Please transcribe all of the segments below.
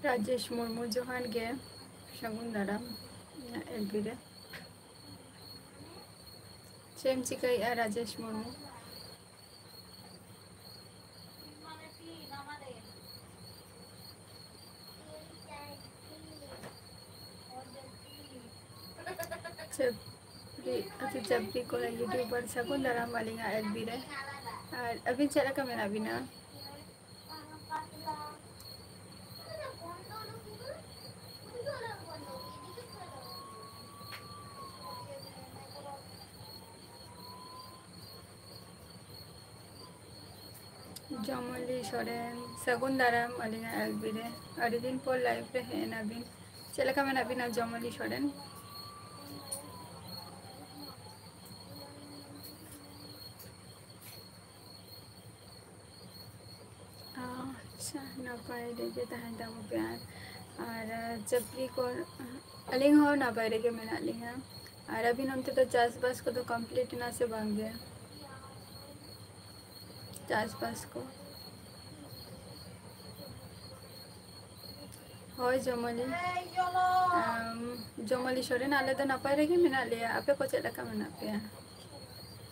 राजेश मुर्मू जोहार गे सागुन दाराम एलपी रे चेम चिकाई राजेश मुर्मू चपरी को यूट्यूबर सागुन दाराम वालिंगा एलबी रे और अभी चला का मेरा बिना जमली सोरेन सागुन दाराम वालिंगा एलबी रे अड़ी दिन पर लाइव रे है नबीन चला का मेरा बिना जमली सोरेन अच्छा नपाय रेगे तहन दाम प्यार और चपरी को अलिंग हो नपाय रेगे मेना लिंगा और अभी नंते तो चासबास को तो कंप्लीट ना से बन गया चासबास को हो जमली जमली सोरेन आले तो नपाय रेगे मेना लिया आपे को चला का मेना पे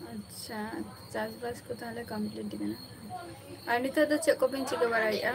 अच्छा चासबास को ताले कंप्लीट दिना और नितो तो चेक को बिन चिके बराइया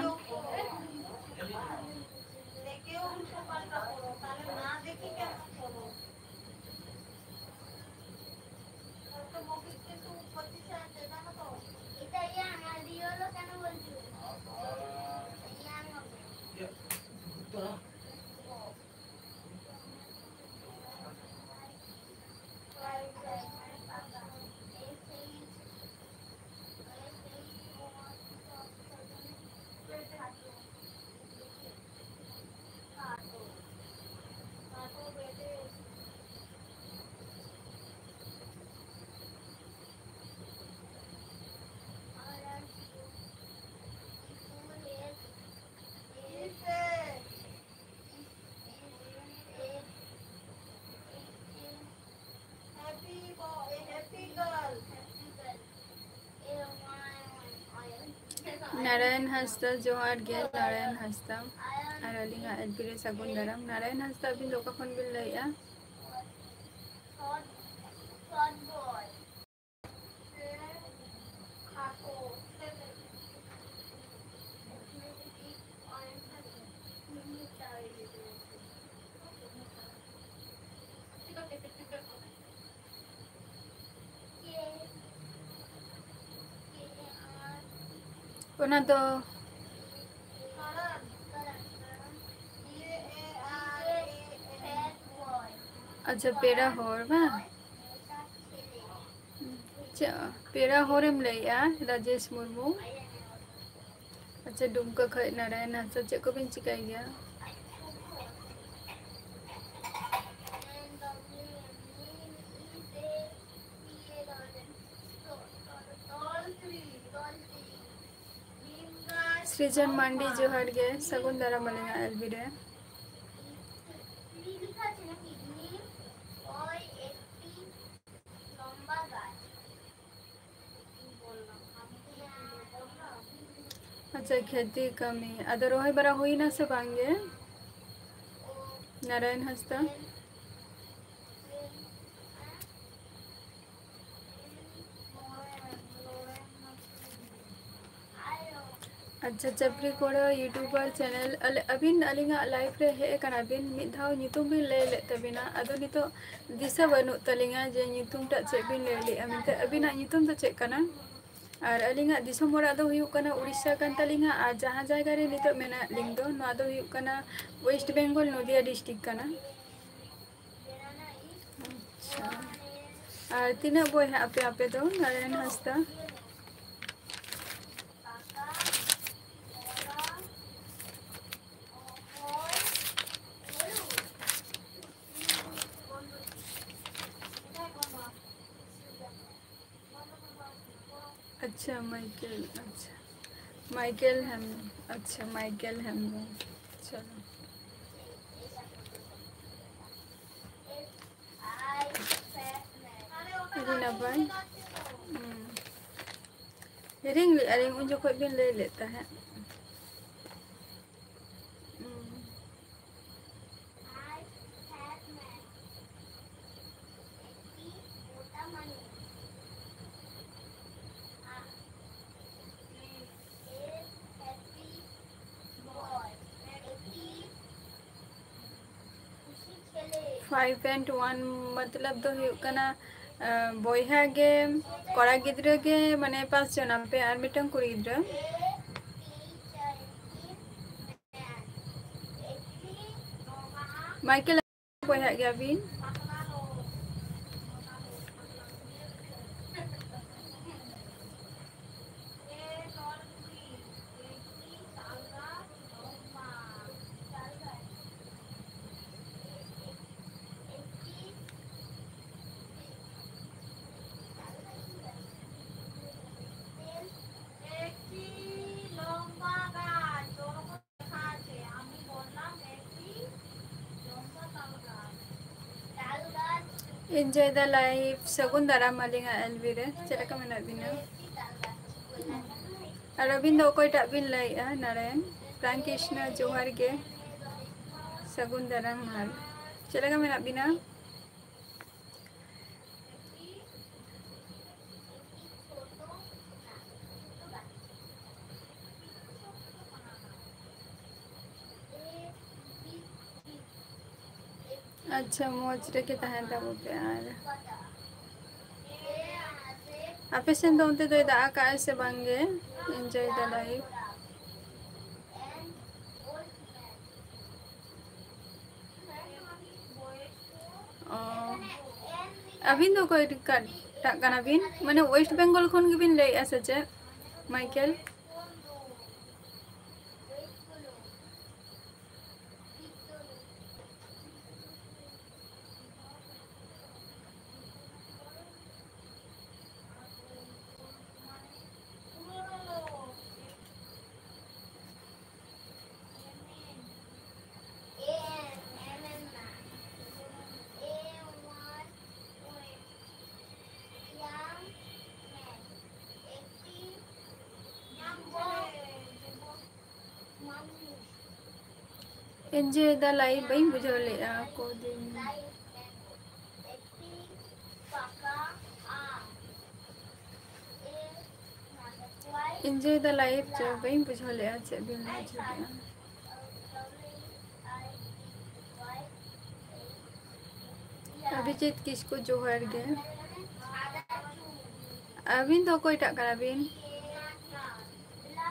नारायण हंसदा जोहार गे नारायण हंसदा और अलिंगा एलपी रे सागुन दाराम नारायण हंसदा अभी लोका खन बिल लइया कोना तो अच्छा पेड़ा होर बा पेड़ा होरेम लइया राजेश मुर्मू अच्छा डुमका खै नारायण हंसदा चेक को बिन चिकाई गया सृजन मांडी जोहार गे सागुन दाराम वालिंगा एलबी रे अच्छा खेती कमी अदर रोहय बरा हुईना से बांगे नारायण हंसदा अच्छा चपरी कोड़ा यूट्यूबर चैनल अबिन अलिंगा लाइफ रे हे कना बिन मिधाव नितुम बिन ले ले तबिना अदो नितो दिशा बनु तलिंगा जे नितुम टा चे बिन ले ले अमिते अबिना नितुम तो चे कना और अलिंगा दिसम मोरा दो हुयु कना उड़ीसा कन तलिंगा आ जहां जायगा रे नितो मेना लिंग दो नो दो हुयु कना वेस्ट बेंगल नदिया डिस्ट्रिक्ट कना अच्छा और तीना बोय है आपे आपे दो नारायण हंसदा अच्छा माइकल अच्छा माइकल हम अच्छा माइकल हम चलो अभी ना भाई रिंग रिंग उन जो कोई भी ले लेता है फाइव एंड वन मतलब दो हुकना बोयहा गे कड़ा गिद्रा गे माने 5 जना पे आर मिटन कुड़ी गिद्रा माइकल बोयहा गे अबिन enjoy the life sagun daram malinga elvire chela ka mena bina arabindo koi ta bin lai narayan prank krishna johar ge sagun daram mal chela ka mena bina अच्छा मोच रे के तहन ता प्यार आपे सेन दो उनते दो दा का से बांगे एंजॉय द लाइफ अबिन दो कोई टा कना बिन माने वेस्ट बेंगल खन के बिन ले आसे Michael enjoy the life bain bujho le ko din enjoy the life jo bain bujho le che bin bujho Abhijit किसको जोहर गे अबिन तो कोई टा करा बिन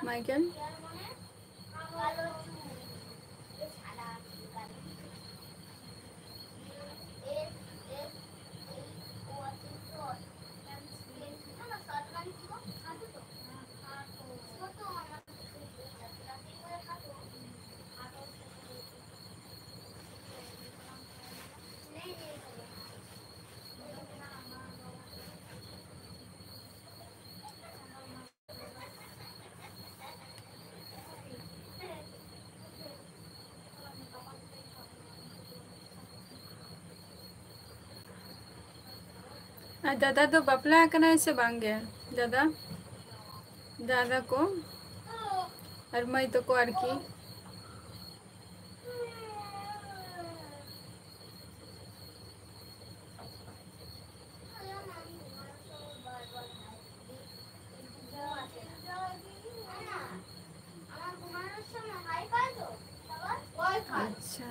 माइकल दादा तो बपला कना से बांगे दादा दादा को और मैं तो को आरकी अच्छा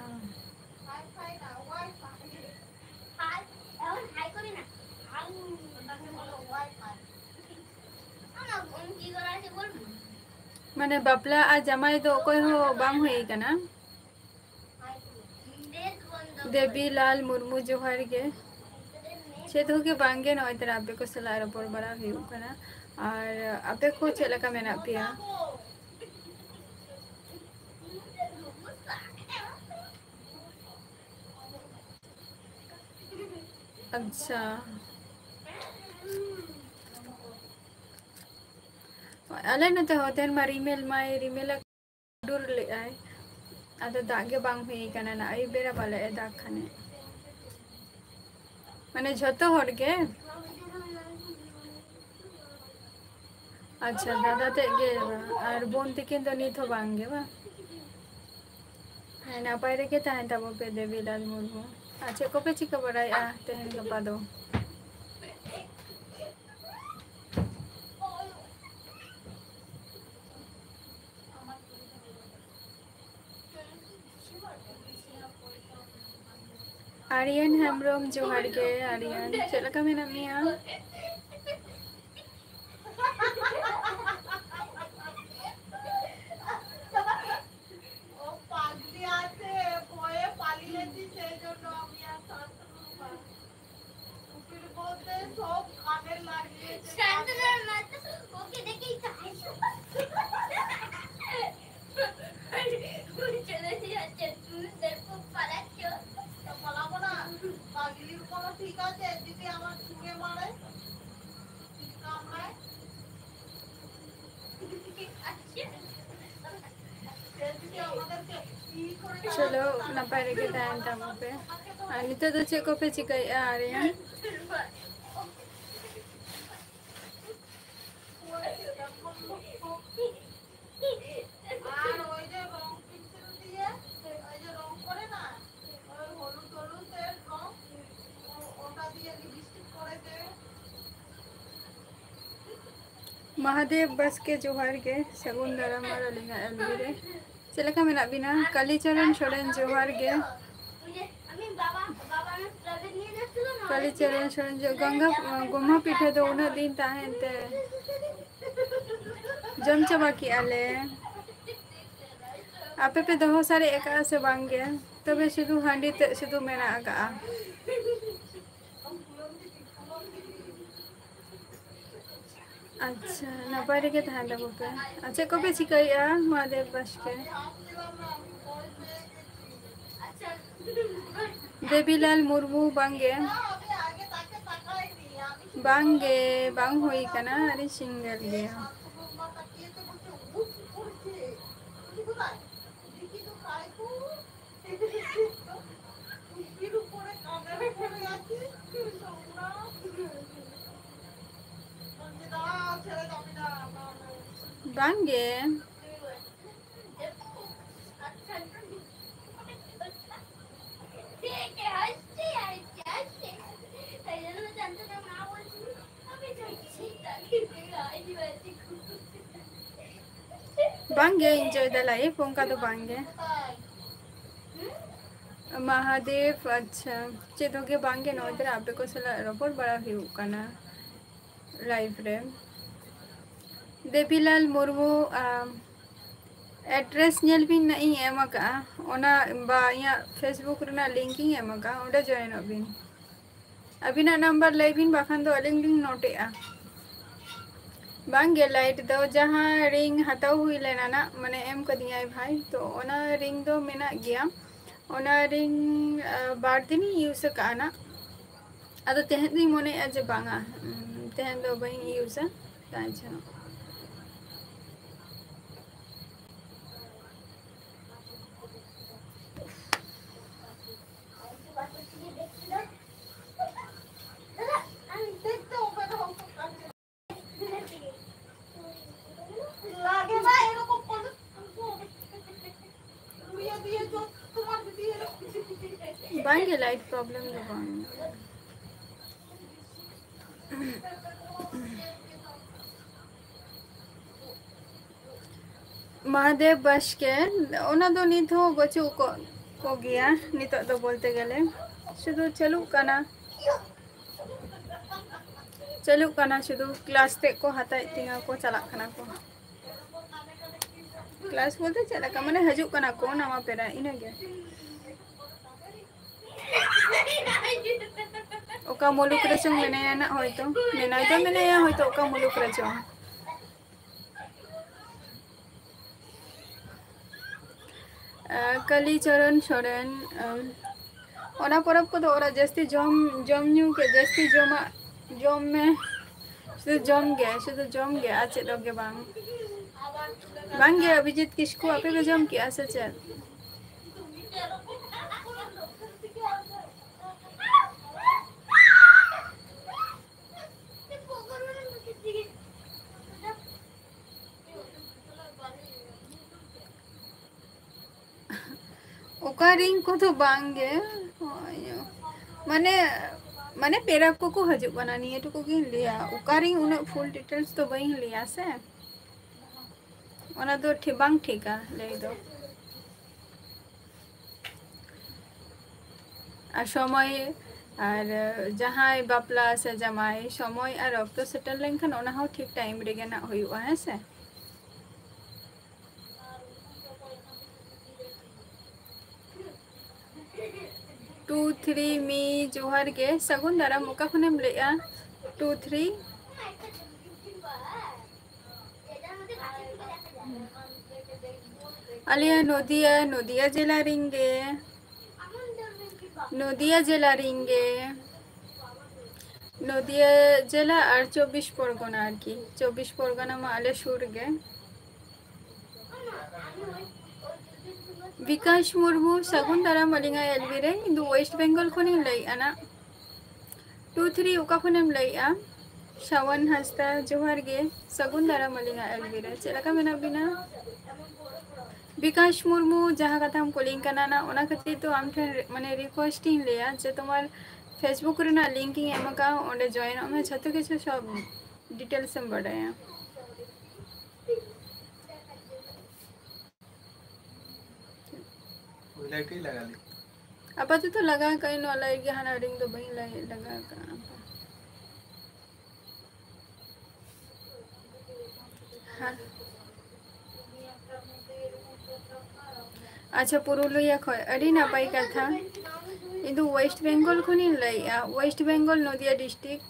माने बापला आ जमाई तो कोई हो बांग हुई कना देवी लाल मुर्मू जोहार के चेत हो के बांगे नय तरा आपे को सला रपड़ बड़ा हुई कना और आपे को चेला का मेना पिया अच्छा अले नते होते मा रिमेल डूर ले आए आदो दागे बांग हुई कना ना आई बेरा बाले दाग खाने माने झतो हर के अच्छा दादा ते गे और बोन तिकिन तो नीत हो बांगे बा है ना पायरे के ताहन तब पे देवी लाल मुर्मू अच्छा को पे चिका बड़ाई आ तेहन गपा दो आर्यन हेम्ब्रोम जोहार के आर्यन चला का मेना मिया चलो नपाय रे के ताहन तब पे नितो तो चे को पे चिकाई आर्यन महादेव बस के जोहार के सगुन दारा मारा लिंगा एलवीरे चले का मेना बिना कालीचरण छोड़न जोहार के कालीचरण छोड़न जो गंगा गोमा पीठे तो उना दिन ताहें ते जम चबा की आले आपे पे दो सारे एका से बांगे तबे शुद्ध हांडी ते शुद्ध मेना आगा अच्छा नपाय के ताहन तब पे अच्छा को पे चिकाई महादेव बस के देवीलाल मुर्मू बांगे बांगे बांग हुई कना अरे सिंगल गया बांगे बांगे एंजॉय द लाइफ उनका तो बांगे महादेव अच्छा चेतो के बांगे नो इधर आपे को सला रपोर्ट बड़ा हुई कना लाइफ रे देवीलाल मुर्मू एड्रेस नेल बिन नहीं एम का ओना बा या फेसबुक रेना लिंकिंग एम का ओडे जॉइन अबिन अबिना नंबर ले बिन बाखान दो लिंक लिंक नोटे बांगे लाइट दो जहाँ रिंग हताव हुई लेना ना मने एम को दिया भाई तो ओना रिंग दो मेना गया ओना रिंग बार दिन यूज का ना अदो तेहन दी मोने आज बांगा तेहन दो बई यूज तांचनो बांगे लाइट प्रॉब्लम दो बांग महादेव बस के ओना दो नित हो बचू को गया नित दो बोलते गले शुद्ध चलू कना शुद्ध क्लास ते को हताई तिंगा को चला कना को क्लास बोलते चला का माने हजू कना को नवा पेरा इना गया ओका मुलुक रचंग मेनाया ना होयतो मेनाया होयतो ओका मुलुक रचंग कालीचरण सोरेन ओना परब को तो ओरा जस्ती जम न्यू के जस्ती जम में शुद्ध जम गे आचे दोगे बांगे अभिजीत किसको आपे को जम किया से चल ओका रिंग को तो बांगे माने माने पेरा को हजू बना नहीं तो को गिन लिया ओका रिंग उन फुल डिटेल्स तो बई लिया से ओना दो बांग ठीका ले दो आ समय और जहां बापला से जमाई समय और रक्त सेटल लेनखान ओना हो ठीक टाइम रे ना होयुआ है से 2-3 मी जोहार के सगुन दाराम ओका खनेम लेया 2-3 आलिया नदिया जिला रिंगे नदिया जिला और 24 परगना और की 24 परगना में आले सुर गे विकास मुर्मू सगुन दाराम अलिंगा एलबी रे इंदु वेस्ट बेंगल खनि लैआना 2-3 ओका खनेम लैआ शावन हस्ता जोहार गे सगुन दाराम अलिंगा एलबी रे चेलका मेना बिना विकास मुर्मू जहाँ कथा हम कोलिंग करना ना ओना खातिर तो आम ठन माने रिक्वेस्टिंग लिया जे तुम्हार फेसबुक रे ना लिंकिंग एमका ओंडे जॉइन में छतो किछु सब डिटेल्स हम बडाया लाइट ही लगा ली अब तो लगा कहीं न लाइट के हाना रिंग तो बही लगा का हाँ अच्छा पुरुलिया खय अड़ी नापाई कथा इदु वेस्ट बेंगल खनि लैया वेस्ट बेंगल नदिया डिस्ट्रिक्ट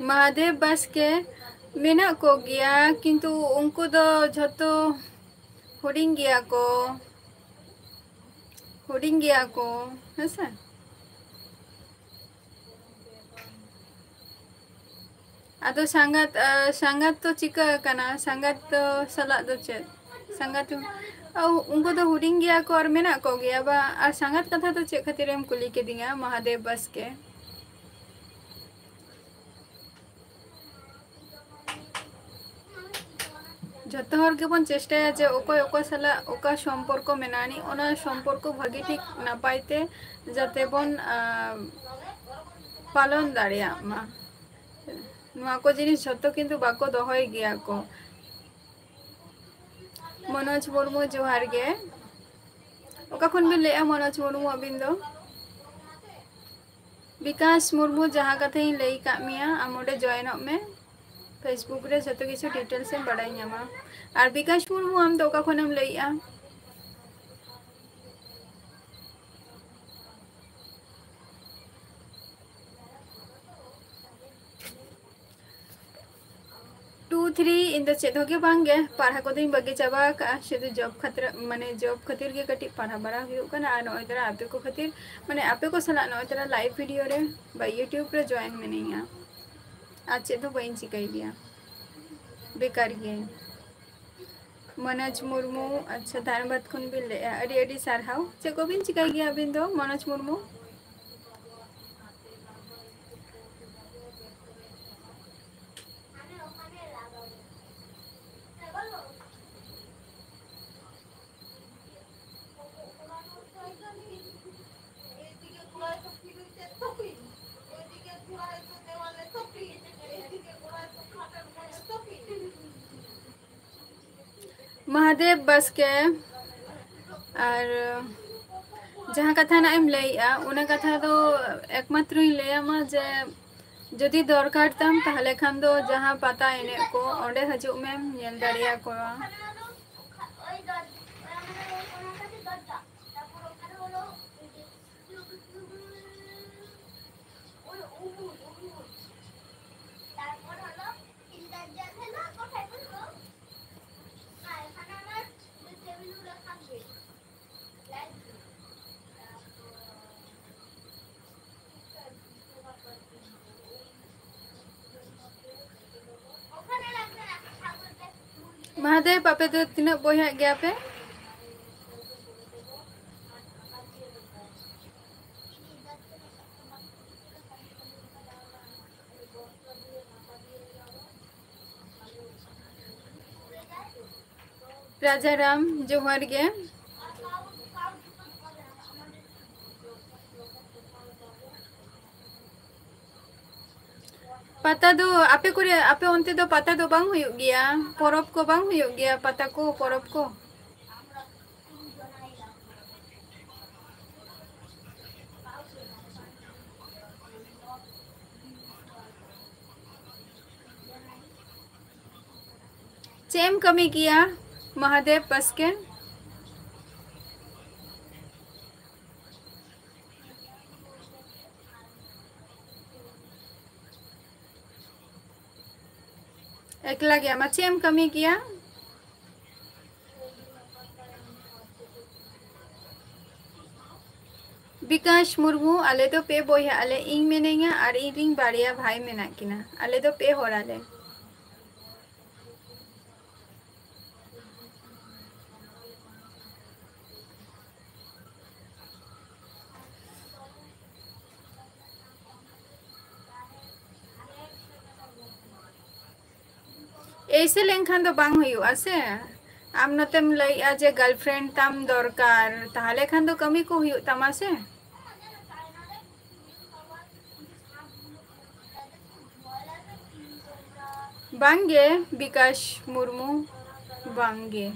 महादेव बस के मेना को गया किंतु उनको दो झतो हुडिंग गया को ऐसा आदो संगत तो चिका कना संगत तो सला दो चेत संगत उनको तो हुडिंग गया को और मेना को गया बा और संगत कथा तो चेक खातिर हम कुली के दिया महादेव बस के जतो हर के बन चेष्टाया जे ओको ओको सला ओका संपर्क मेनानी ओना संपर्क भागी ठीक ना पाइते जाते बन पालन दाड़िया मा नुआ को जिनिस जतो किंतु बाको दोहय गया को मनोज मुर्मू जोहार गे ओका खन बिन लेया मनोज मुर्मू अबिन दो विकास मुर्मू जहाँ कथे लई का मिया आमोडे जॉइन में फेसबुक रे जतो किछु डिटेल्स हम बड़ाई न्यामा और विकास मुर्मू हम तो ओका खनम लईया 2-3 इन द चेद होगे बांगे पढ़ा को दिन बगे चाबा का शुद्ध जॉब खातिर माने जॉब खातिर के कटी पढ़ा बड़ा हुयो कना आ नय तरह आपे को खातिर माने आपे को सला नय तरह लाइव वीडियो रे बा यूट्यूब रे जॉइन में नहीं आ आज चेद बइन सिकाई दिया बेकार गे मनोज मुर्मू अच्छा धनबाद खन बिन ले अड़ी अड़ी सारहाव चे को बिन चिकाय गया बिन दो मनोज मुर्मू महादेव बस के और जहाँ कथा ना एम लैया उना कथा दो एकमात्र लैया मा जे जदि दरकार तम ताहले खान दो जहाँ पता एने को ओंडे हजु में नेल दाड़िया को महादेव आपे तो तीन बोया गया पे राजा राम जोहर गे पता दो आपे को आपे उनते दो पता दो बांग हुई गया परब को बांग हुई गया पता को परब को चेम कमी किया महादेव बस के एकला गया मा चेम कमी किया विकास मुर्मू आले तो पे बोया आले इंग मेनेंगा और इंग बाड़िया भाई मेना किना आले तो पे हो राले ऐसे लेंखान तो बांग हुई आसे आम नतेम लई जे गर्लफ्रेंड तम दरकार ताहले खान तो कमी को हुई तमा से बांगे विकास मुर्मू बांगे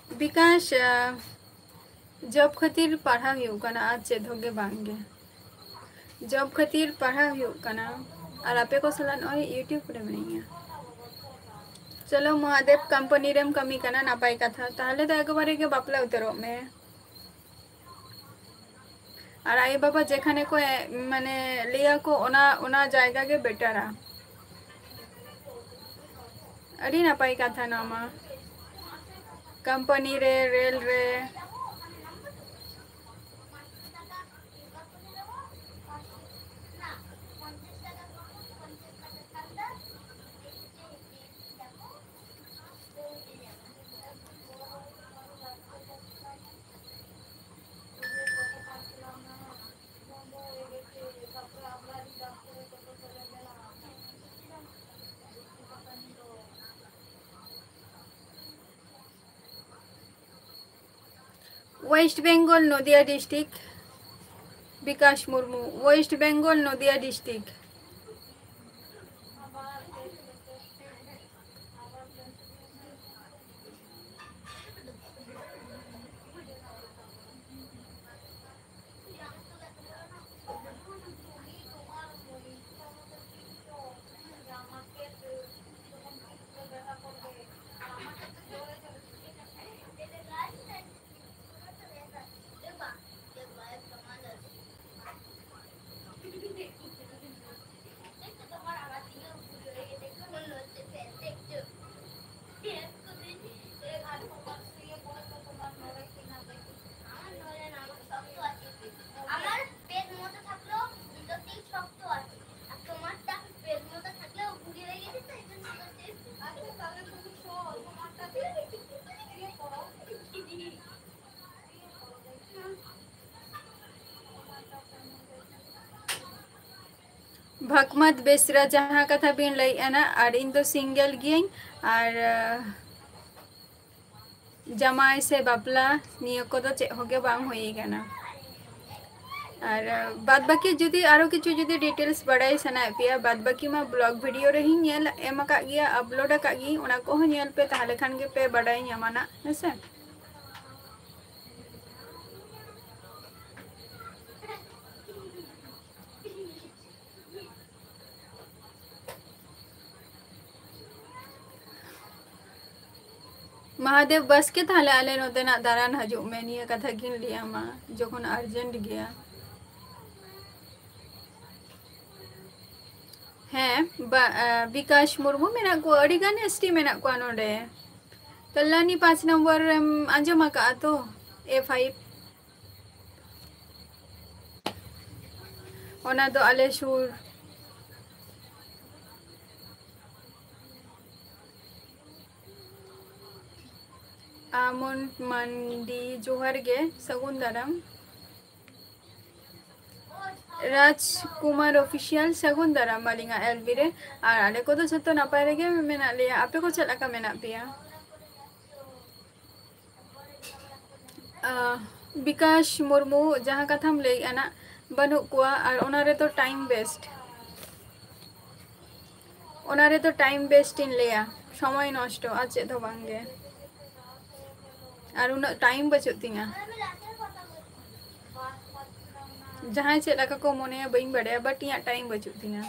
विकास जॉब खातिर पढ़ा हुआ आज चेद होगे बांगे जॉब खातिर पढ़ा हुआ और आपे को सलाह नॉय यूट्यूब रे मिनिया चलो महादेव कंपनी रेम कमी करना नापाई कथा ताहले तो एक बारे के बापला उतरो में और आई बाबा जेखाने को माने लिया को ओना जायगा के बेटारा अड़ी नापाई कथा ना मा कंपनी रे रेल रे वेस्ट बेंगल नदिया डिस्ट्रिक्ट विकास मुर्मू वेस्ट बेंगल नदिया डिस्ट्रिक्ट भकमत बेसरा जहाँ कथा बिन लई एना और इन दो सिंगल गियन और जमाई से बापला नियो को तो चे होगे बांग होई गना और बाद बाकी जुदी आरो किछु जुदी डिटेल्स बड़ाई सना पिया बाद बाकी मा ब्लॉग वीडियो रही नेल एम का गया अपलोड का गी उना को नेल पे ताले खान गे पे बड़ाई ᱧᱟᱢᱟना हेसे महादेव बस के थाले आले नोते ना दारान हजू में निया कथा गिन लिया मा जोखन अर्जेंट गया हैं विकास मुर्मू मेना को अड़ीगान एसटी मेना को नोडे कल्याणी 5 नंबर आंजमा का तो A5 ओना तो आले सुर आमन मंडी जोहर गे सगुन दाराम राजकुमार ऑफिशियल सगुन दाराम मालिंगा एलबी रे और आले को तो जतो नापाय रेगे मेना लिया आपे को चला का मेना पिया विकास मुर्मू जहाँ कथाम ले आना बनु कुआ और ओनारे तो टाइम वेस्ट ओनारे तो टाइम वेस्ट इन लिया समय नष्ट आज चेद हो बांगे और उन टाइम बचुत तिंगा जहाँ चेद लका को मोने बइन बड़े बट यहाँ टाइम बचुत तिंगा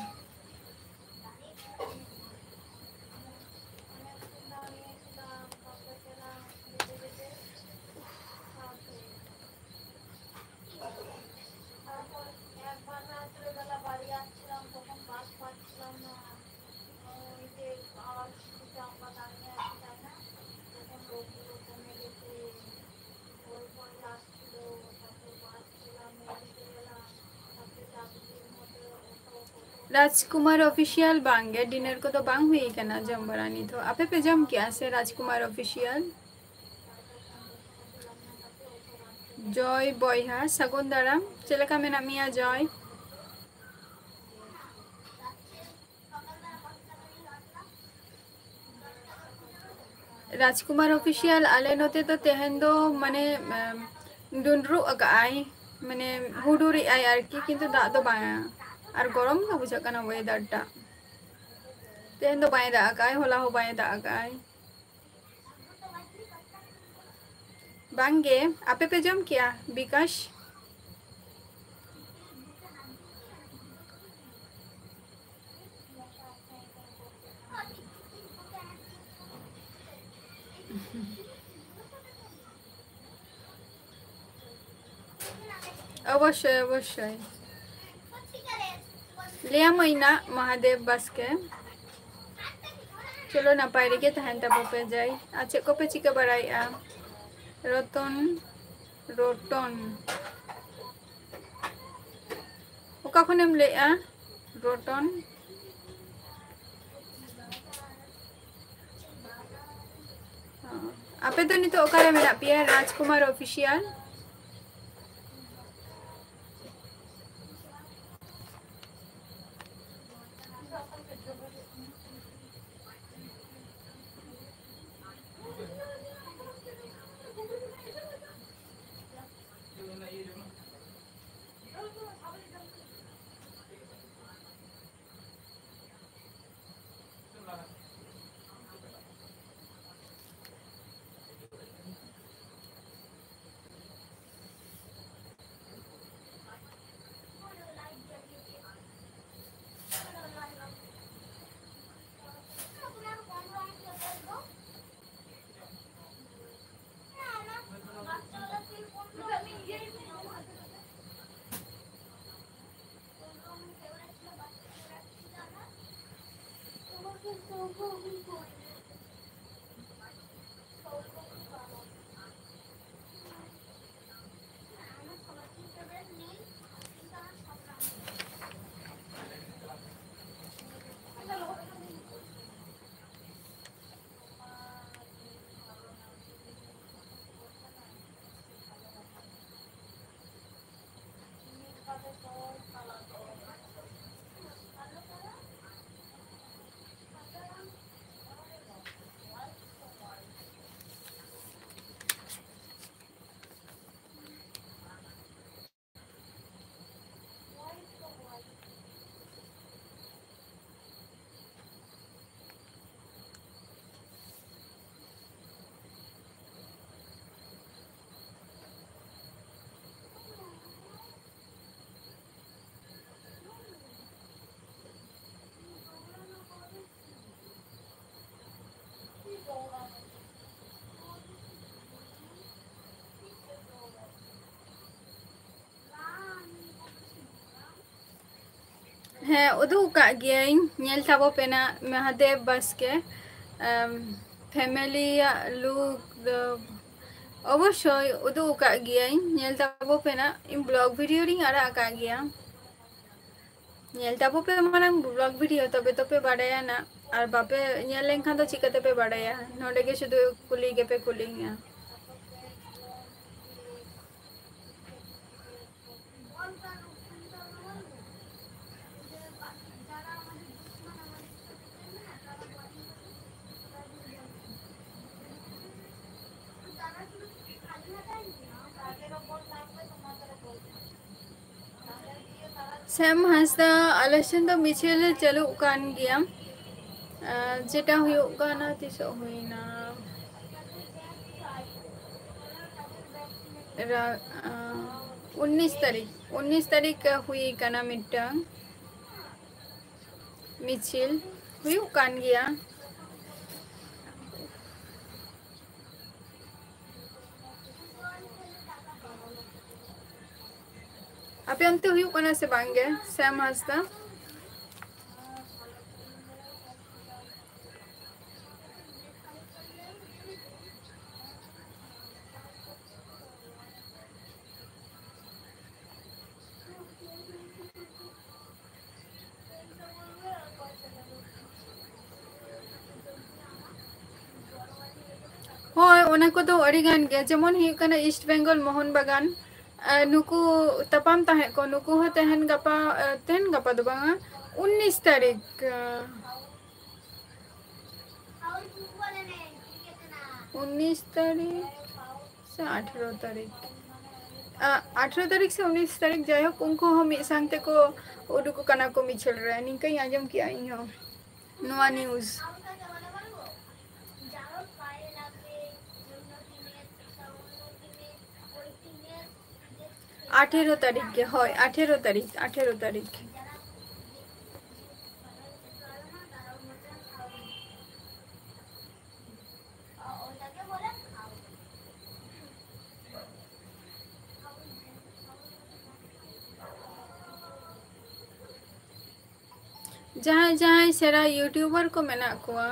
राजकुमार ऑफिशियल बांगे डिनर को तो बांग हुई क्या ना जम बरानी तो आपे पे जम क्या से राजकुमार ऑफिशियल जॉय बॉयहा सगुन दाराम चलका मेना मिया जॉय राजकुमार ऑफिशियल आले नोते तो तेहन दो माने डुनरु अगाई माने हुडुरी आई आरकी किंतु दा दो बाया और गरम को बुझा कना वेदर टा तेहन दो बाय दा अगाई होला हो बाय दा अगाई बांगे आपे पे जम किया विकास अवश्य अवश्य लिया महीना महादेव बस के चलो ना पाई रे तहन तब पे जाई अच्छे को पे चिका बड़ाई आ रतन रोटन ओका खनेम ले आ रोटन आपे तो नहीं तो ओकारे मेरा पिया राजकुमार ऑफिशियल ᱦᱮᱸ ᱩᱫᱩᱜ ᱟᱠᱟᱫ ᱜᱤᱭᱟᱹᱧ, ᱧᱮᱞ ᱛᱟᱵᱚ ᱯᱮ ᱱᱟᱜ ᱢᱟᱦᱟᱫᱮᱵ ᱵᱟᱥᱠᱮ ᱯᱷᱮᱢᱮᱞᱤᱭᱟᱜ ᱞᱩᱠ ᱫᱚ অবশ্যই উদুগ আকাদ গিয়াᱹᱧ, ᱧᱮᱞ তাᱵো ᱯᱮ ᱱᱟᱜ ᱤᱧ ব্লগ ভিডিও ᱨᱤᱧ আড়াᱜ ᱟᱠᱟᱫ ᱜᱮᱭᱟ। ᱧᱮᱞ ᱛᱟᱵᱚ ᱯᱮ ᱢᱟᱨᱟᱝ ᱵᱞᱚᱜ ᱵᱷᱤᱰᱤᱭᱳ ᱛᱚᱵᱮ ᱛᱚᱯᱮ ᱵᱟᱰᱟᱭᱟ ᱱᱟᱜ, ᱟᱨ ᱵᱟᱯᱮ ᱧᱮᱞ ᱞᱮᱱᱠᱷᱟᱱ ᱫᱚ ᱪᱤᱠᱟᱹᱛᱮᱯᱮ ᱵᱟᱰᱟᱭᱟ, ᱱᱚᱰᱮ ᱜᱮ ᱥᱩᱫᱷᱩ ᱠᱩᱞᱤ ᱜᱮᱯᱮ ᱠᱩᱞᱤᱧᱟ। শ্যাম হাঁসদা আলে সেন ᱫᱚ ᱢᱤছিল ᱪᱟᱹᱞᱩᱜ ᱠᱟᱱ ᱜᱮᱭᱟ, যেটা ᱦᱩᱭᱩᱜ ᱠᱟᱱᱟ ᱛᱤᱥᱚᱜ ᱦᱩᱭᱱᱟ 19 ᱛᱟᱹᱨᱤᱠᱷ ᱦᱩᱭ ᱠᱟᱱᱟ ᱢᱤᱫᱴᱟᱝ ᱢᱤছিল ᱦᱩᱭᱩᱜ ᱠᱟᱱ ᱜᱮᱭᱟ। ᱟᱯᱮ ᱚᱱᱛᱮ ᱦᱩᱭᱩᱜ ᱠᱟᱱᱟ ᱥᱮ ᱵᱟᱝᱜᱮ শ্যাম হাঁসদা? ᱦᱳᱭ ᱚᱱᱟ ᱠᱚᱫᱚ ᱟᱹᱰᱤ ᱜᱟᱱ ᱜᱮ, ᱡᱮᱢᱚᱱ ᱦᱩᱭᱩᱜ ᱠᱟᱱᱟ ᱤᱥᱴ ᱵᱮᱝᱜᱚᱞ ᱢᱳᱦᱚᱱ ᱵᱟᱜᱟᱱ, ᱱᱩᱠᱩ ᱛᱟᱯᱟᱢ ᱛᱟᱦᱮᱸ ᱠᱚ, ᱱᱩᱠᱩ ᱦᱚᱸ ᱛᱮᱦᱮᱱ ᱜᱟᱯᱟ ᱫᱚ ᱵᱟᱝᱟ 19 ᱛᱟᱹᱨᱤᱠᱷ 19 ᱛᱟᱹᱨᱤᱠᱷ ᱥᱮ 18 ᱛᱟᱹᱨᱤᱠᱷ 18 ᱛᱟᱹᱨᱤᱠᱷ ᱥᱮ 19 ᱛᱟᱹᱨᱤᱠᱷ ᱡᱟᱭᱦᱳᱠ ᱩᱱᱠᱩ ᱦᱚᱸ ᱢᱤᱫ ᱥᱟᱝ ᱛᱮᱠᱚ ᱩᱰᱩᱠ ᱠᱟᱱᱟ ᱠᱚ ᱢᱤছিল ᱨᱮ, ᱱᱤᱝᱠᱟᱹᱧ ᱟᱸᱡᱚᱢ ᱠᱮᱜᱼᱟ ᱤᱧᱦᱚᱸ ᱱᱚᱣᱟ ᱱᱤᱭᱩᱡ। 18 তারিখ গে, হয় 18 তারিখ 18 তারিখ। जहाँ जहाँ सेरा यूट्यूबर को मेना कोआ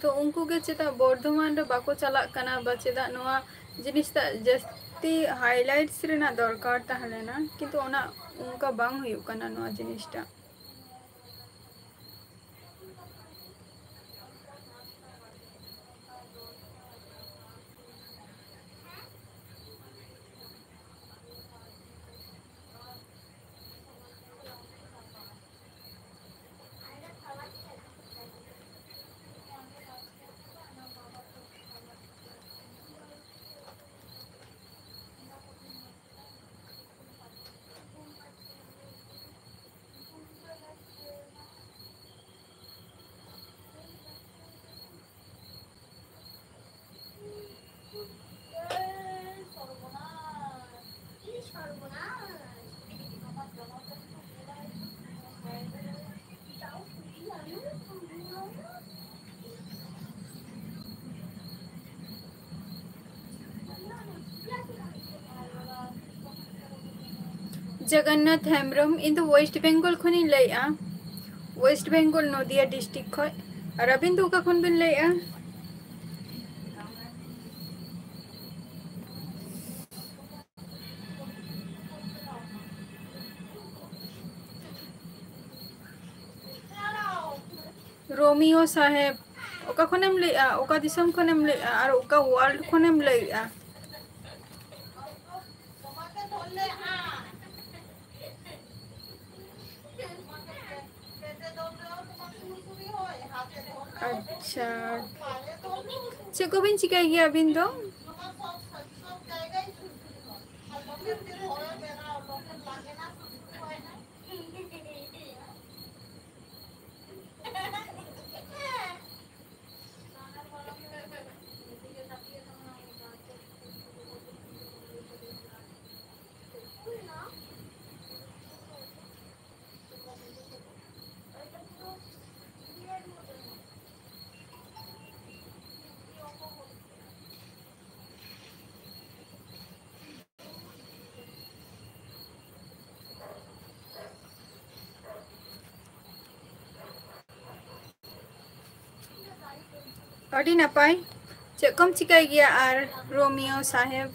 तो उनको के चेता बर्धमान रे बाको चला कना बा चेदा नोआ जिनिसटा जस्ती हाइलाइट्स रेना दरकार ताहलेना, किंतु ओना उनका बांग हुयुग कना नोआ जिनिसटा। जगन्नाथ हेम्ब्रम इन तो वेस्ट बेंगल खनी लैया, वेस्ट बेंगल नदिया डिस्ट्रिक्ट खय, और अबिन तो खन बिन लैया? रोमियो साहेब ओका खनेम लैया, ओका दिसम खनेम लैया, और ओका वर्ल्ड खनेम लैया? अच्छा चे को बिन चिकाई गया अबिन दो? अड़ी नपाय चेक कम चिकाय गया आर रोमियो साहेब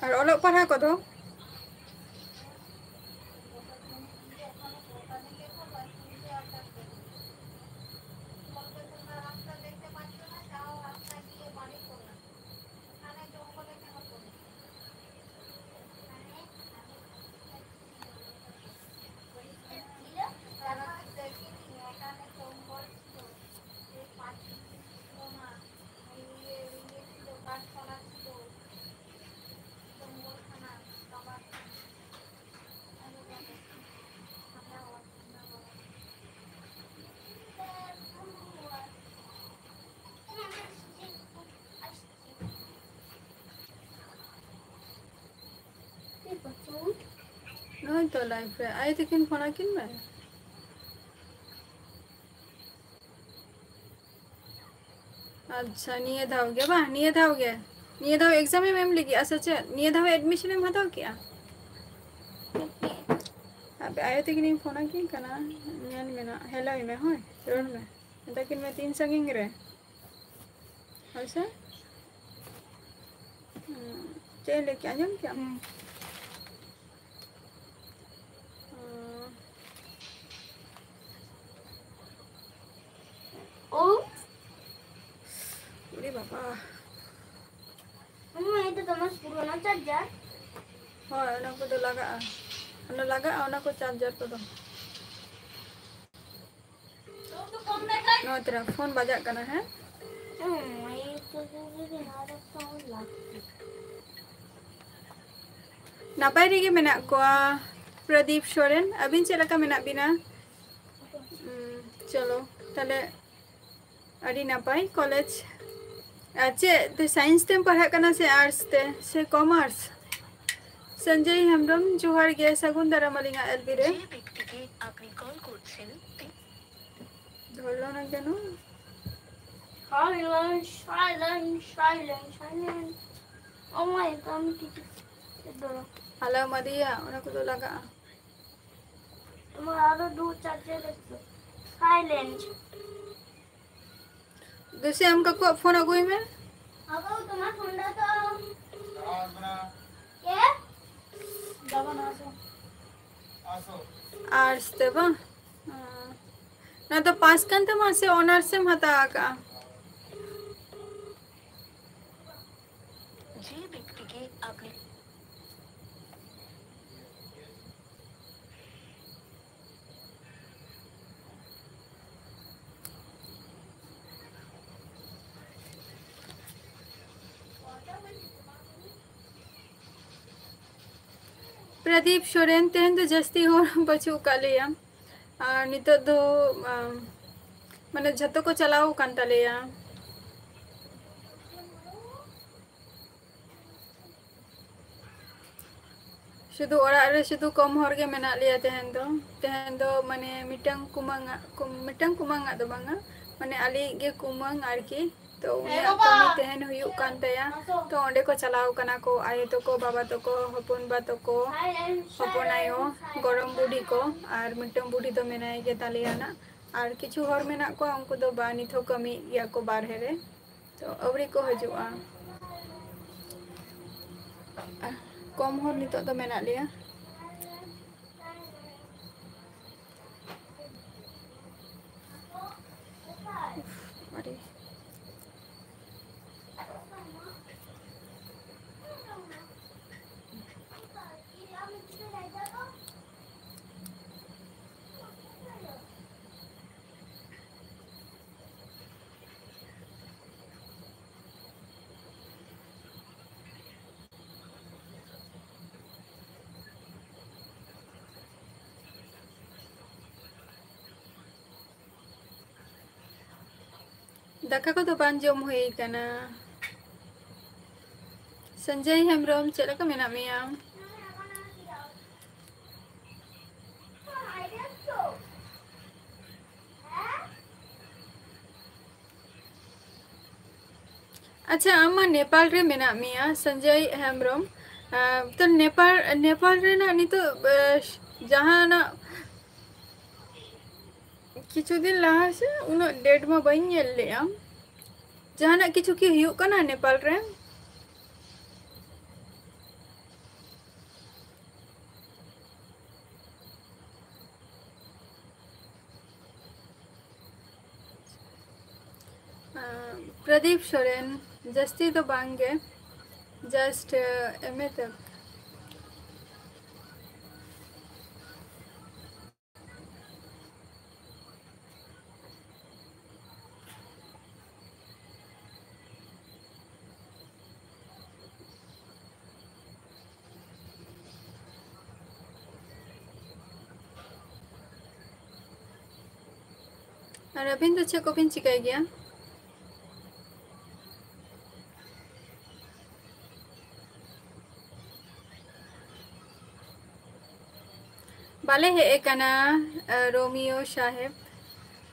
और ओलोग पढ़ा को दो नहीं तो लाइफ रे आए तकिन फोन किन में अच्छा निये धाव गया बा निये धाव गया निये धाव एग्जाम में एम लगी अच्छा चे निये धाव एडमिशन में हताव क्या अब आए तकिन फोन किन कना नियन में ना हेला में होय रोड में तकिन में 3 संगिंग रे अच्छा चले क्या जम क्या अरे बाबा itu Thomas puruan charger हाँ ना को तो लगा ना को चार्जर तो नो तेरा फोन बजा करना है नापाय रेगे मेना कोआ प्रदीप सोरेन अबिन चलका मेना बिना चलो तले अड़ी नापाय कॉलेज अच्छे तो साइंस तेम पढ़ा करना से आर्ट्स ते से कॉमर्स संजय हेम्ब्रम जोहार गे सगुन दारामलिंगा एलबी रे আপনি কল করছেন ধরলো না কেন silent oh my god আলা মাদিয়া ওনা को तो लगा তোমার আরো দু চারটে দেখছো সাইলেন্ট दूसरे हमका को फोन अगुई में আগো তোমার ফোনটা তো কে যাবা না আসো आर्ट्स ते बा ना तो पास कंते मां से ऑनर्स से हता का যে ব্যক্তিকে আপনি प्रदीप सोरेन तेन तो जस्ती हो बचू कालिया और नितो दो माने झतो को चलाओ कान तलेया शुद्ध ओरा रे शुद्ध कम हर के मेना लिया तेहन दो माने मिटंग कुमांगा दो बांगा माने आली गे कुमांग आरकी तो उनिया कमी तेहन हुयु कान तया तो ओंडे को चलाओ कना को आये तो को बाबा तो को हपन बा तो को हपन आयो गरम बुढ़ी को और मिटंग बुढ़ी तो मेनाय गे तालियाना और किछु हर मेना को उनको दो बा निथो कमी या को बारहे रे तो अवरी को हजुआ कम हर नितो तो मेना लिया अरे दाका को तो बांग जम हुई कना संजय हेम्ब्रम चलका मेना मिया अच्छा आमा नेपाल रे मेना मिया संजय हेम्ब्रम तो नेपाल रे ना नी तो जहाँ ना किछु दिन लहा से उन डेट में बइन नेल लेया जहाँ ना किछु की हुयुक कना नेपाल रे प्रदीप सोरेन जस्ती तो बांगे जस्ट एमए तक और अभी तो छे को पिन चिकाई गया बाले है एक ना रोमियो साहेब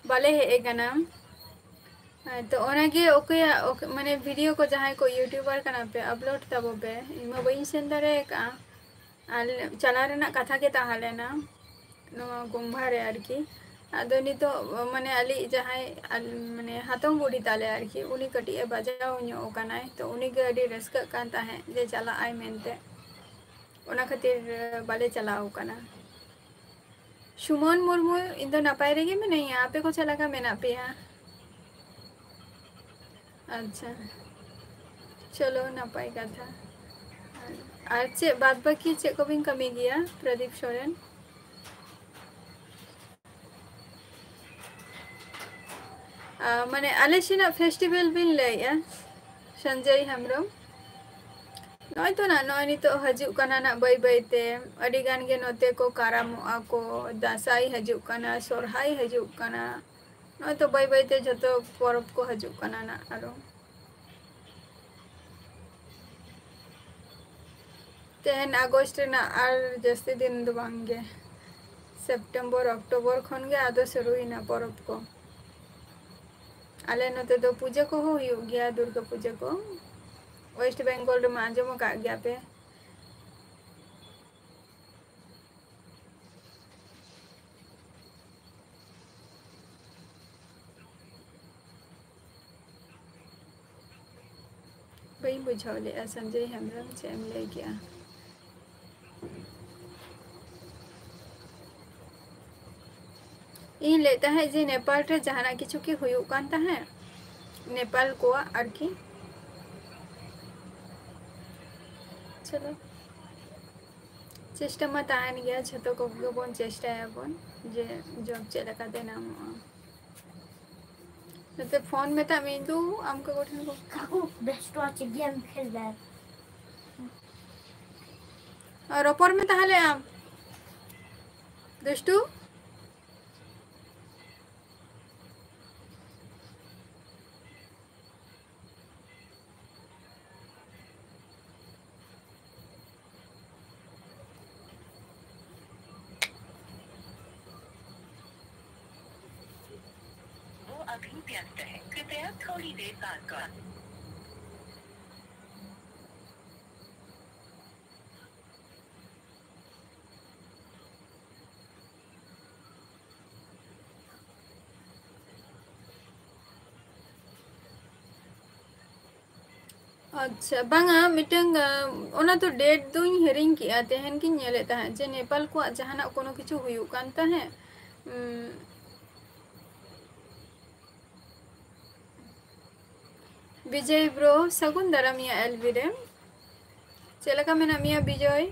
बाले है एक ना तो ओनागे ओके माने वीडियो को जहाँ को यूट्यूबर कना पे अपलोड तबो पे इमा बइन सेन दारे का चला रेना कथा के ताहलेना नो गुम्भा रे आरकी आदो नी तो माने अली जहाँ माने हाथों बुढ़ी ताले आरकी उनी कटी ए बजाओ न्यो कनाय तो उनी के अडी रस्क कान ताहे जे चला आई मेनते ओना खातिर बाले चलाओ कना सुमन मुर्मू इन तो नपाय रेगे में नहीं यहाँ पे को चला का मैं ना पे यहाँ अच्छा चलो नपाय का था और चे बाद बाकी चे को भी कमी गया प्रदीप सोरेन माने आलेसिना फेस्टिवल बिन ले संजय हेम्ब्रम नय तो ना नय नी तो हजू कना ना बाई बाईते अडी गान गे नोते को कारामोआ को दासाई हजू कना सोरहाई हजू कना नय तो बाई बाईते जतो परब को हजू कना ना आरो तेहन अगस्त ना आर जस्ती दिन दो बांगे सेप्टेम्बर अक्टोबर खन गे आदो शुरू ही ना परब को आले नोते तो पूजा को हो गया दुर्गा पूजा को वेस्ट बेंगल में आजम का गया पे वही बुझावले संजय हेम्ब्रम चेम ले गया इन लेता है जे नेपाल रे जहाना किछु की हुयुक कान ताहे नेपाल को आरकी चलो चेष्टा मत आन गया छतो को बन चेष्टा है बन जे जॉब चला का देना तो फोन में ता मेंदु हमको गठन को काकू बेस्ट वाच गेम खेल रहा है और ऊपर में ताहले आम दुष्टू वो अभी व्यस्त है कृपया थोड़ी देर बाद कॉल अच्छा बांगा मिटंग ओना तो डेट दुई हेरिंग किया तेहन की नेले ता जे नेपाल को जहाना कोनो किछु हुयु कानता है विजय ब्रो सगुन दरामिया एलविरे चलका मेना मिया विजय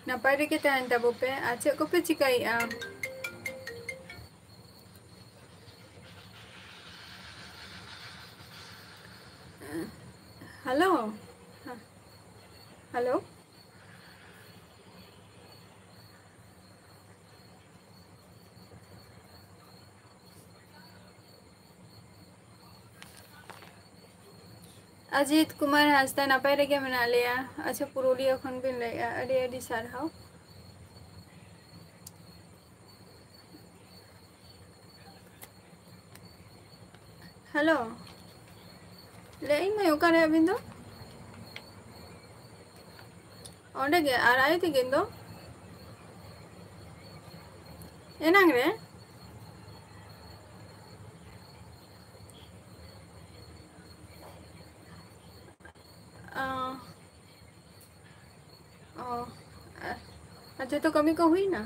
नपाय रेगे तहन ताबो पे आ चेद कोपे चिकायेगा हेलो हेलो अजित कुमार हासदा नपाय रेगे मेना लेया अच्छा पुरुलिया खन बिन लेया अडी अडी सारहाव हेलो लेइंग मैं ओकारे अबिन दो ओंडे गे आर आय तिगिन दो एनांग रे अच्छा तो कमी को हुई ना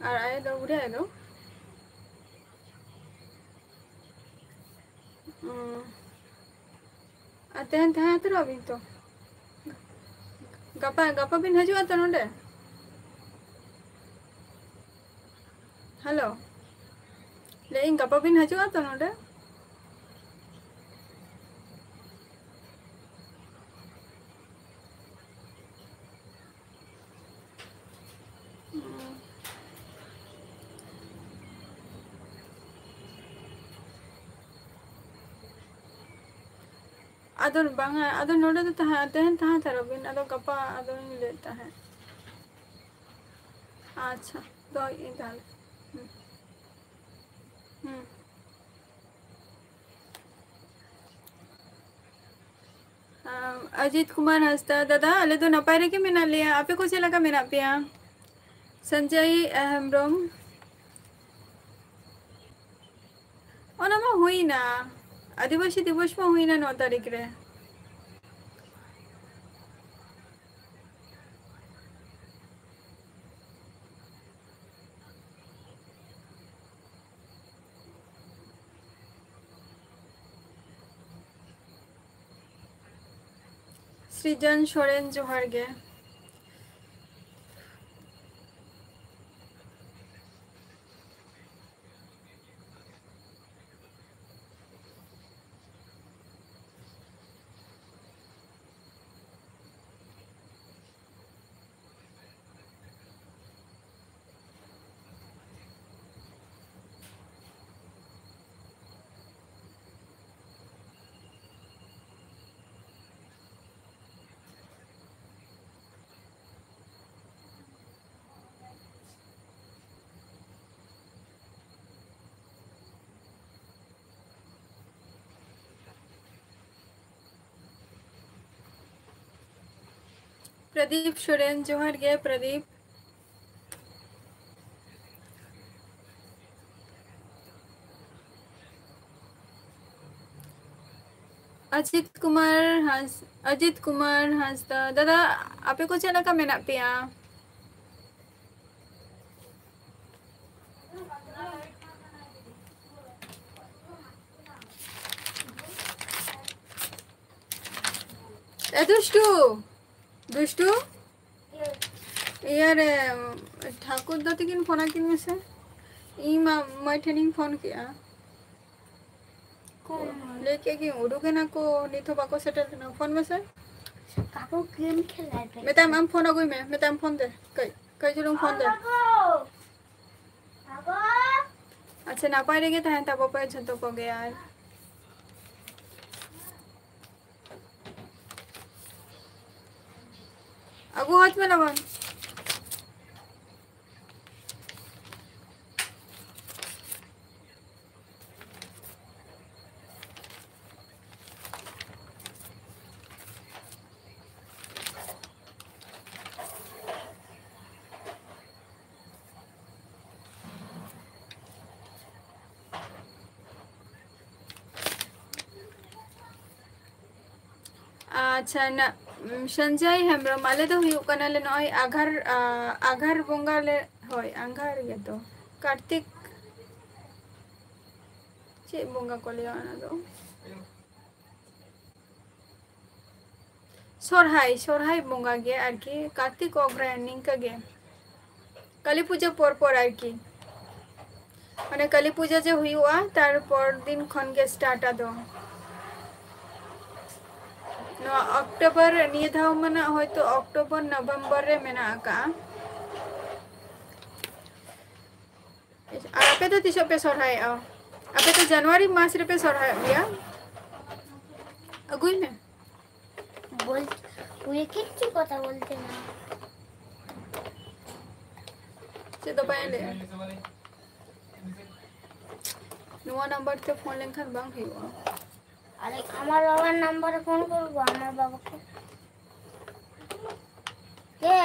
और आए दो उड़े आए दो तेहन तहन तो अभी तो गपा गपा बिन हजुआ तो नोडे हेलो लेकिन गपा बिन हजुआ तो नोडे अदर बांगा अदर नोडे तो तेहन तहां था रबिन अदर गपा अदर नहीं लेता है अच्छा तो इधर अजित कुमार हंसता दादा अले तो नपाय रे के मेना लिया आपे को चला का मेना पिया संजय हेम्ब्रम ओना मा हुई ना आदिवासी दिवस में हुई ना 9 तारीख रे सृजन सोरेन जोहार गे प्रदीप सोरेन जोहार गे प्रदीप अजित कुमार हंसदा दादा आपे को चला का मेना पिया दुष्टू दुष्टू यार ठाकुर दा तकिन फोन किन में से ई मैं ठेनिंग फोन किया लेके कि उडुके ना को निथो बाको सेटल ना फोन में से काको गेम खेला है मैं तम हम फोन अगुई में मैं तम फोन दे कई जुलूं फोन दे अच्छा ना पाए रेगे तहन तब पे छतो को गया यार अगु हाथ में लगन अच्छा ना संजय हेम्ब्रम आले तो हुई कना ले नय आघार बोंगा ले होय आंघार ये तो कार्तिक चे बोंगा को ले आना दो सोरहाय सोरहाय बंगा गे आरकी कार्तिक अग्रहायण निंका गे काली पूजा पर आरकी माने काली पूजा जे हुआ तार पर दिन खन गे स्टार्ट आदो नो अक्टोबर निये धाव मना होयतो अक्टोबर नवंबर रे मेना का आपे तो तीसो पे सोरहाय आपे तो जनवरी मास रे पे सोरहाय गया अगुई में बोल ये कितनी কথা বলতে না से तो पहले नुआ नंबर ते फोन लेनखान बांग हुआ আরে আমার বাবার নম্বরে ফোন করব আমার বাবাকে কে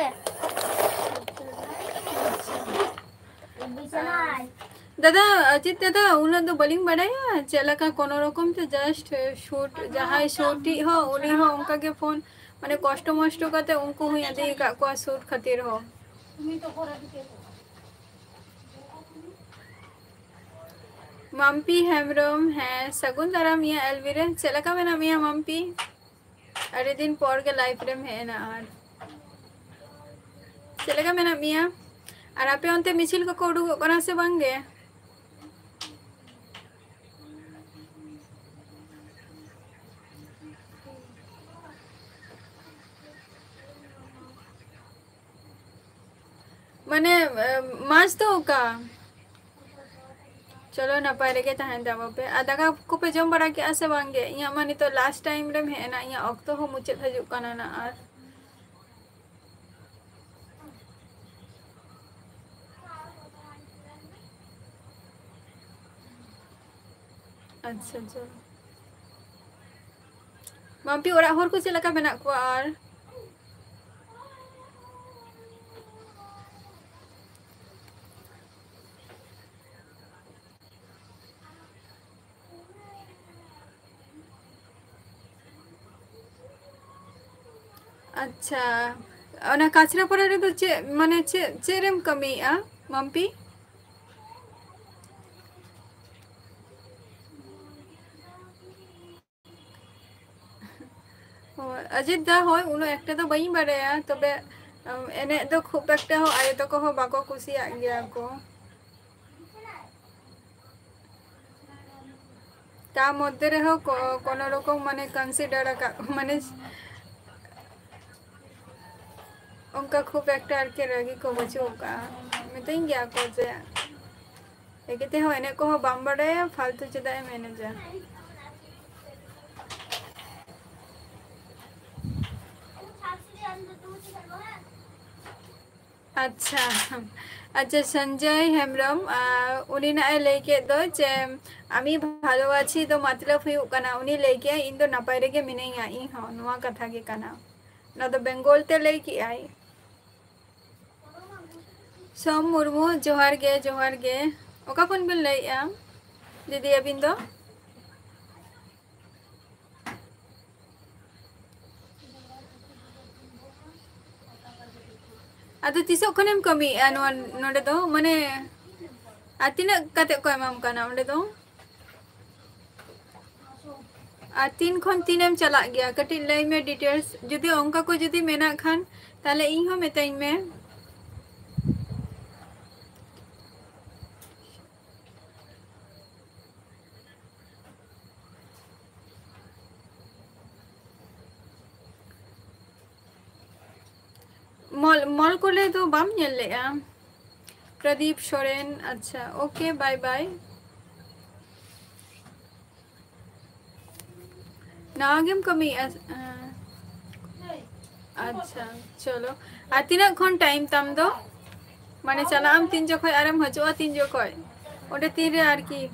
বিছানায় दादा अजित दादा उन तो बलिंग बढ़ाया चला का कोनो रकम तो जस्ट शूट जहाँ शूटी हो उन्हीं हो उनका के फोन माने कष्ट मष्ट करते उनको हुई आदि का को शूट खातिर हो मम्पी हेमरम है सगुन तारा मिया एलवीरे चला का मेना मिया मम्पी अरे दिन पौर के लाइफ रे है ना आर चला का मेना मिया और आपे अंते मिছিল को कोडू कोना से बांगे माने मास तो का चलो ना पारे के तहन दाबो पे दाका को पे जम बड़ा के आसे बांगे इया मानी तो लास्ट टाइम रे है ना इया अक्तो हो मुचे हजु काना ना आर अच्छा चलो मम्पी ओरा होर को चला का बना को आर अच्छा ओना काचरा पड़ा रे तो चे माने चेरेम कमी आ मम्पी अजित दा होय उनो एकटा तो बई बाड़ाया तबे एने तो खूब एकटा हो आए तो को बाको कुसिया गया को ता मध्य रे हो कोनो रकम माने कंसीडर का माने उनका खूब एक के रगी को बचो का मितें गया को जे एकते हो एने को बाम बड़े फालतू चदाय मैनेजर अच्छा अच्छा संजय हेमरम उनी ना लेके दो जे आमी भालो आछि तो मतलब हुई कना उनी लेके इन तो नापाय रेगे मिनेया इ हो नवा कथा के कना ना तो बंगाल ते लेके आई सोम मुर्मू जोहार गे ओका फोन बिल लैया दीदी अबिन दो अदो तिसो खनेम कमी नोडे दो माने आतिना कते को एमाम कना ओडे दो आ 3 खन 3 एम चला गया कटी लई में डिटेल्स जदी अंका को जदी मेना खान ताले इ हो मेताइन में मॉल को ले तो बाम नेल ले प्रदीप सोरेन अच्छा ओके बाय बाय नागेम कमी अच्छा चलो आ तीना खन टाइम तम दो माने चला आम 3 जखय आराम हजो 3 जखय ओडे 3 रे आर की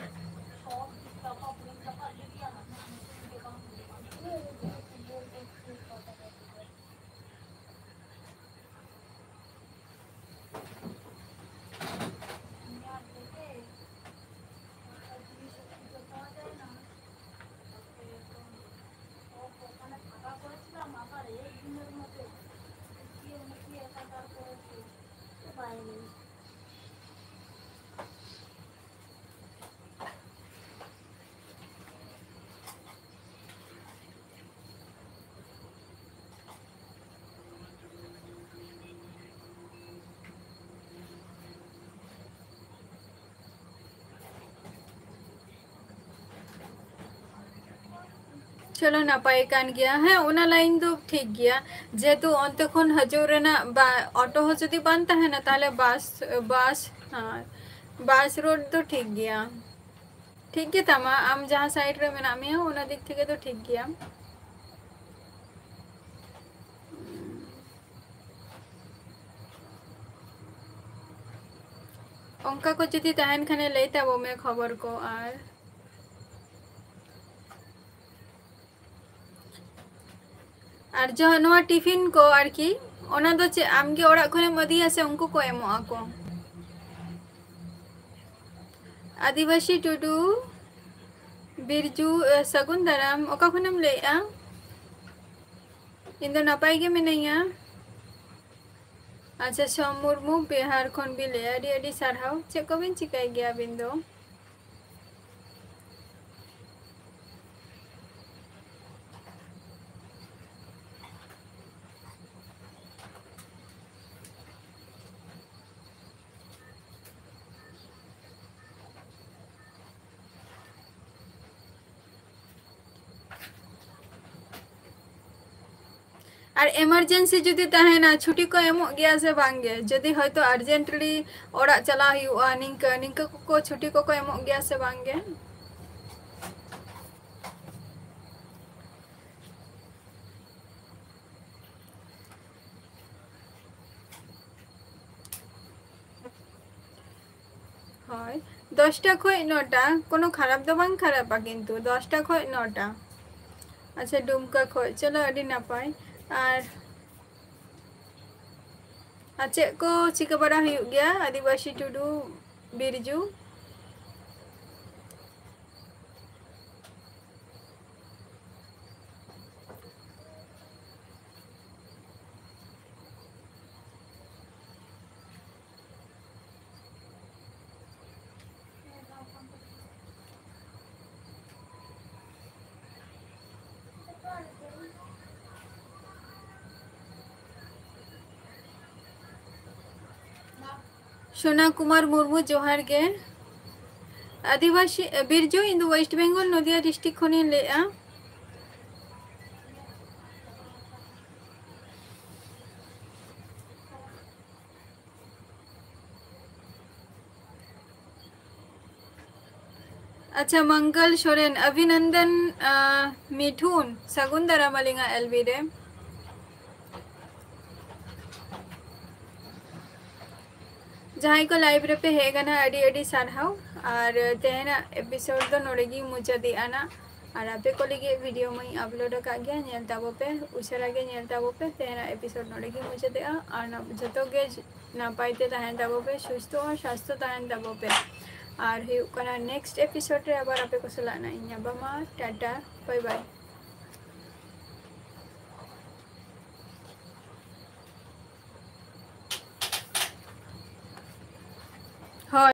चलो नापाय कान गया है उना लाइन दो ठीक गया जेतु अंते खन हजू रेना ऑटो हो जदी बान तहना ताले बस हाँ बस रोड तो ठीक गया ठीक गया तमा आम जहाँ साइड रे मेना मिया उना दिक थेके तो ठीक गया अंका को जदी तहन खाने लेता वो मैं खबर को और जो नवा टिफिन को और की ओना दो चे आमगे ओड़ा खने मदिया से उनको को एमो आको आदिवासी टुडू बिरजू सगुन दाराम ओका खनम लेआ इन दो नापाय गे मिनैया अच्छा सोम मुर्मू बिहार खन भी ले अडी अडी सारहाव चे को बिन चिकाय गया बिंदो और इमरजेंसी जुदी तहना छुट्टी को एमो गया से बांगे जदी हयतो अर्जेंटली ओड़ा चला हुआ निंका निंका को छुट्टी को एमो गया से बांगे হয় 10টা খয় 9টা কোনো খারাপ তো বাং খারাপা কিন্তু 10টা খয় 9টা अच्छा डुमका खय चलो अडी नापाय और अच्छा को चिका बड़ा हो गया आदिवासी टुडू बिरजू सोना कुमार मुर्मू जोहार के आदिवासी बिरजू इन वेस्ट बेंगल नदिया डिस्ट्रिक्ट खने लेआ अच्छा मंगल सोरेन अभिनंदन मिठुन सगुन दारा मालिंगा एलबी रे जहाँ को लाइव रे पे हेगना अडी अडी सारहाव और तेना एपिसोड तो नोड़ेगी मुचादी आना और आपे को लगे वीडियो में अपलोड का गया नेल ताबो पे उशरा के नेल ताबो पे तेना एपिसोड नोड़ेगी मुचादी और जतो के नापाइते तहन ताबो पे सुस्थ और स्वास्थ्य तहन ताबो पे और हुकना नेक्स्ट एपिसोड रे आबार आपे को सलाना इन्या बमा टाटा बाय बाय।